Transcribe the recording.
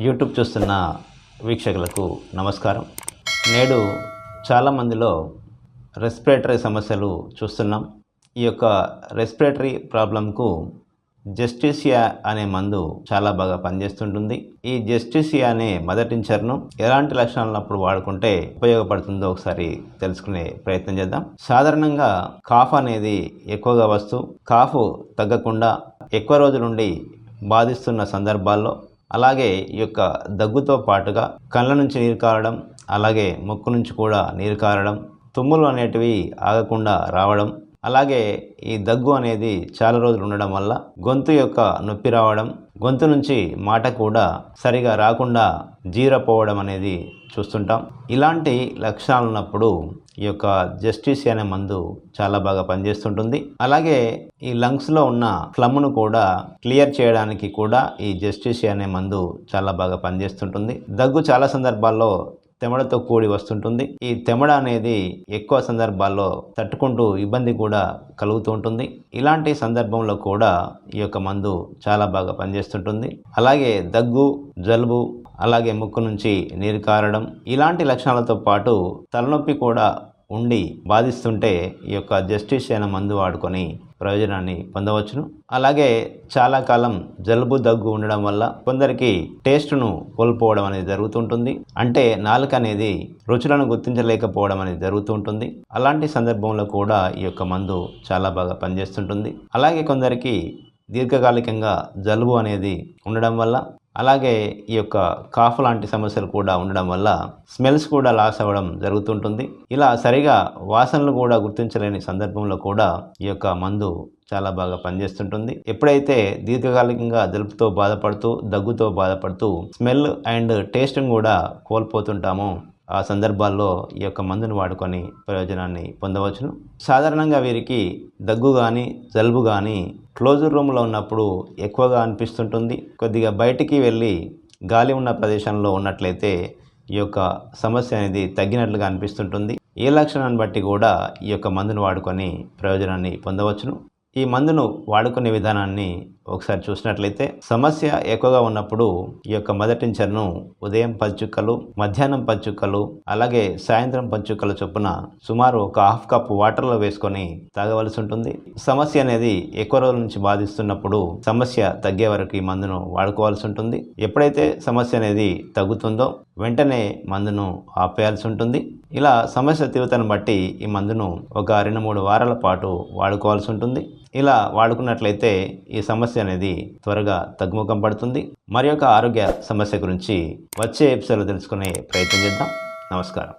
YouTube చూస్తున్న వీక్షకులకు నమస్కారం. నేడు చాలామందిలో రెస్పిరేటరీ సమస్యలు చూస్తున్నాం. ఈ యొక్క రెస్పిరేటరీ ప్రాబ్లంకు జస్టిసియా అనే మందు చాలా బాగా పనిచేస్తుంటుంది. ఈ జస్టిసియా అనే మదర్ టించర్ను ఎలాంటి లక్షణాలప్పుడు వాడుకుంటే ఉపయోగపడుతుందో ఒకసారి తెలుసుకునే ప్రయత్నం చేద్దాం. సాధారణంగా కాఫ్ అనేది ఎక్కువగా వస్తూ కాఫ్ తగ్గకుండా ఎక్కువ రోజులుండి బాధిస్తున్న సందర్భాల్లో, అలాగే ఈ యొక్క దగ్గుతో పాటుగా కళ్ళ నుంచి నీరు కారడం, అలాగే ముక్కు నుంచి కూడా నీరు కారడం, తుమ్ములు అనేటివి ఆగకుండా రావడం, అలాగే ఈ దగ్గు అనేది చాలా రోజులు ఉండడం వల్ల గొంతు యొక్క నొప్పి రావడం, గొంతు నుంచి మాట కూడా సరిగా రాకుండా జీరపోవడం అనేది చూస్తుంటాం. ఇలాంటి లక్షణాలు ఉన్నప్పుడు ఈ యొక్క జస్టిసియా అనే మందు చాలా బాగా పనిచేస్తుంటుంది. అలాగే ఈ లంగ్స్లో ఉన్న ఫ్లమ్ను కూడా క్లియర్ చేయడానికి కూడా ఈ జస్టిసియా అనే మందు చాలా బాగా పనిచేస్తుంటుంది. దగ్గు చాలా సందర్భాల్లో తెమడతో కూడి వస్తుంటుంది. ఈ తెమడ అనేది ఎక్కువ సందర్భాల్లో తట్టుకుంటూ ఇబ్బంది కూడా కలుగుతూ ఉంటుంది. ఇలాంటి సందర్భంలో కూడా ఈ యొక్క మందు చాలా బాగా పనిచేస్తుంటుంది. అలాగే దగ్గు, జలుబు, అలాగే ముక్కు నుంచి నీరు కారడం, ఇలాంటి లక్షణాలతో పాటు తలనొప్పి కూడా ఉండి బాధిస్తుంటే ఈ యొక్క జస్టిసియా అనే మందు వాడుకొని ప్రయోజనాన్ని పొందవచ్చును. అలాగే చాలా కాలం జలుబు, దగ్గు ఉండడం వల్ల కొందరికి టేస్ట్ను కోల్పోవడం అనేది జరుగుతుంటుంది. అంటే నాలుక అనేది రుచులను గుర్తించలేకపోవడం అనేది జరుగుతుంటుంది. అలాంటి సందర్భంలో కూడా ఈ యొక్క మందు చాలా బాగా పనిచేస్తుంటుంది. అలాగే కొందరికి దీర్ఘకాలికంగా జలుబు అనేది ఉండడం వల్ల, అలాగే ఈ యొక్క కాఫ్ లాంటి సమస్యలు కూడా ఉండడం వల్ల స్మెల్స్ కూడా లాస్ అవ్వడం జరుగుతుంటుంది. ఇలా సరిగా వాసనలు కూడా గుర్తించలేని సందర్భంలో కూడా ఈ యొక్క మందు చాలా బాగా పనిచేస్తుంటుంది. ఎప్పుడైతే దీర్ఘకాలికంగా జలుబుతో బాధపడుతూ, దగ్గుతో బాధపడుతూ స్మెల్ అండ్ టేస్ట్ని కూడా కోల్పోతుంటామో ఆ సందర్భాల్లో ఈ యొక్క మందును వాడుకొని ప్రయోజనాన్ని పొందవచ్చును. సాధారణంగా వీరికి దగ్గు కానీ, జలుబు కానీ క్లోజ్డ్ రూమ్లో ఉన్నప్పుడు ఎక్కువగా అనిపిస్తుంటుంది. కొద్దిగా బయటికి వెళ్ళి గాలి ఉన్న ప్రదేశంలో ఉన్నట్లయితే ఈ యొక్క సమస్య అనేది తగ్గినట్లుగా అనిపిస్తుంటుంది. ఏ లక్షణాన్ని బట్టి కూడా ఈ యొక్క మందును వాడుకొని ప్రయోజనాన్ని పొందవచ్చును. ఈ మందును వాడుకునే విధానాన్ని ఒకసారి చూసినట్లయితే, సమస్య ఎక్కువగా ఉన్నప్పుడు ఈ యొక్క మదర్ టించర్ను ఉదయం 10 చుక్కలు, మధ్యాహ్నం 10 చుక్కలు, అలాగే సాయంత్రం 10 చుక్కల చొప్పున సుమారు ఒక హాఫ్ కప్ వాటర్లో వేసుకొని తాగవలసి ఉంటుంది. సమస్య అనేది ఎక్కువ రోజుల నుంచి బాధిస్తున్నప్పుడు సమస్య తగ్గే వరకు ఈ మందును వాడుకోవాల్సి ఉంటుంది. ఎప్పుడైతే సమస్య అనేది తగ్గుతుందో వెంటనే మందును ఆపేయాల్సి ఉంటుంది. ఇలా సమస్య తీవ్రతను బట్టి ఈ మందును ఒక 2-3 వారాల పాటు వాడుకోవాల్సి ఉంటుంది. ఇలా వాడుకున్నట్లయితే ఈ సమస్య అనేది త్వరగా తగ్గుముఖం పడుతుంది. మరి యొక్క ఆరోగ్య సమస్య గురించి వచ్చే ఎపిసోడ్లో తెలుసుకునే ప్రయత్నం చేద్దాం. నమస్కారం.